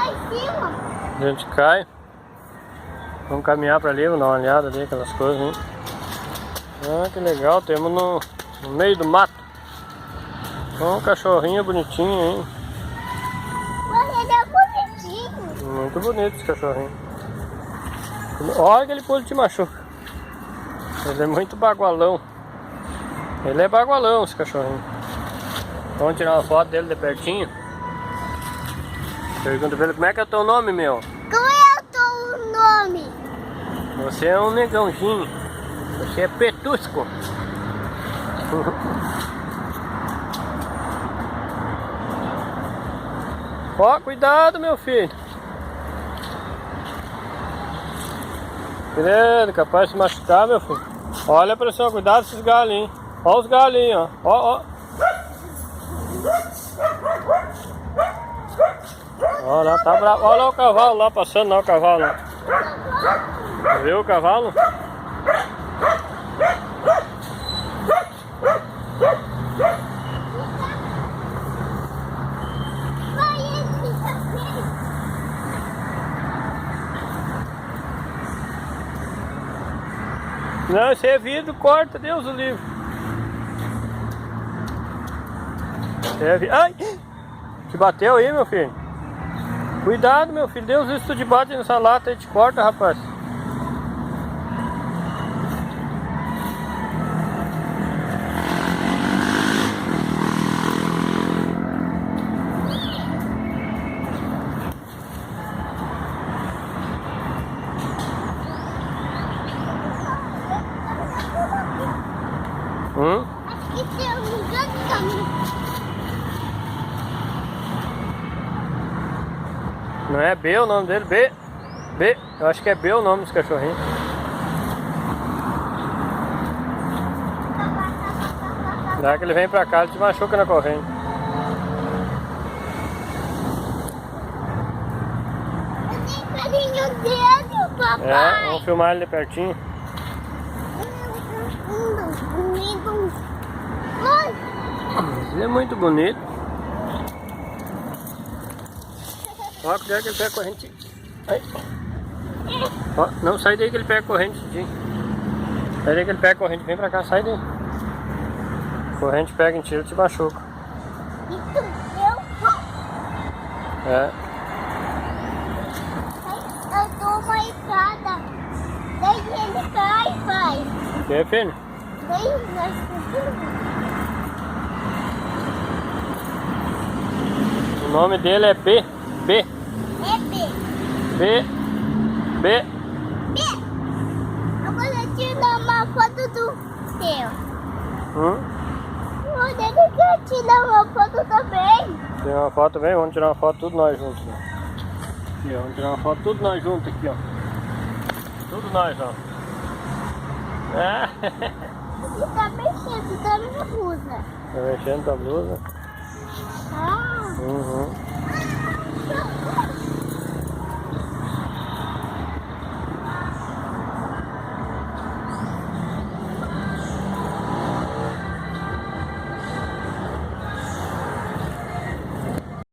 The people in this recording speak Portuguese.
lá em cima. A gente cai. Vamos caminhar pra ali, vamos dar uma olhada ali, aquelas coisas, hein? Ah, que legal, temos no meio do mato. Um cachorrinho bonitinho, hein? Mas ele é bonitinho. Muito bonito esse cachorrinho. Olha que ele pula e te machuca. Ele é muito bagualão. Ele é bagualão, esse cachorrinho. Vamos tirar uma foto dele de pertinho. Pergunta pra ele, como é que é o teu nome, meu? Como é o teu nome? Você é um negãozinho. Você é petusco. Ó, cuidado, meu filho. Credo, capaz de se machucar, meu filho. Olha a pressão, cuidado com esses galos, hein. Ó os galinhos, ó. Ó, ó. Olha lá, tá bravo. Olha lá o cavalo lá, passando lá o cavalo lá. Viu o cavalo? Não, esse é vidro, corta, Deus o livre. Ai! Te bateu aí, meu filho? Cuidado, meu filho. Deus, se tu te bate nessa lata e te corta, rapaz. Acho que tem um grande caminho. Não é B o nome dele? B. B. Eu acho que é B o nome desse cachorrinho. Dá que ele vem pra cá, ele te machuca na corrente. Tem carinho dele, papai. É, vamos filmar ele de pertinho. Ele é muito bonito. Ó, cuidado que ele pega corrente. Ai. Ó, não, sai daí que ele pega corrente. Sai daí que ele pega corrente. Vem pra cá, sai daí. Corrente pega em tiro e te machuca. É. Eu dou uma escada. Daí ele cai, pai. O que, filho? Daí nós subimos. O nome dele é B. B. É B. B. B. B. Eu vou tirar uma foto do seu. Ele quer tirar uma foto também. Tem uma foto bem? Vamos tirar uma foto tudo nós juntos. Né? Aqui, ó, vamos tirar uma foto tudo nós juntos aqui, ó. Tudo nós, ó. É. Ele tá mexendo, tá na blusa. Tá mexendo tua blusa? Ah. Uhum.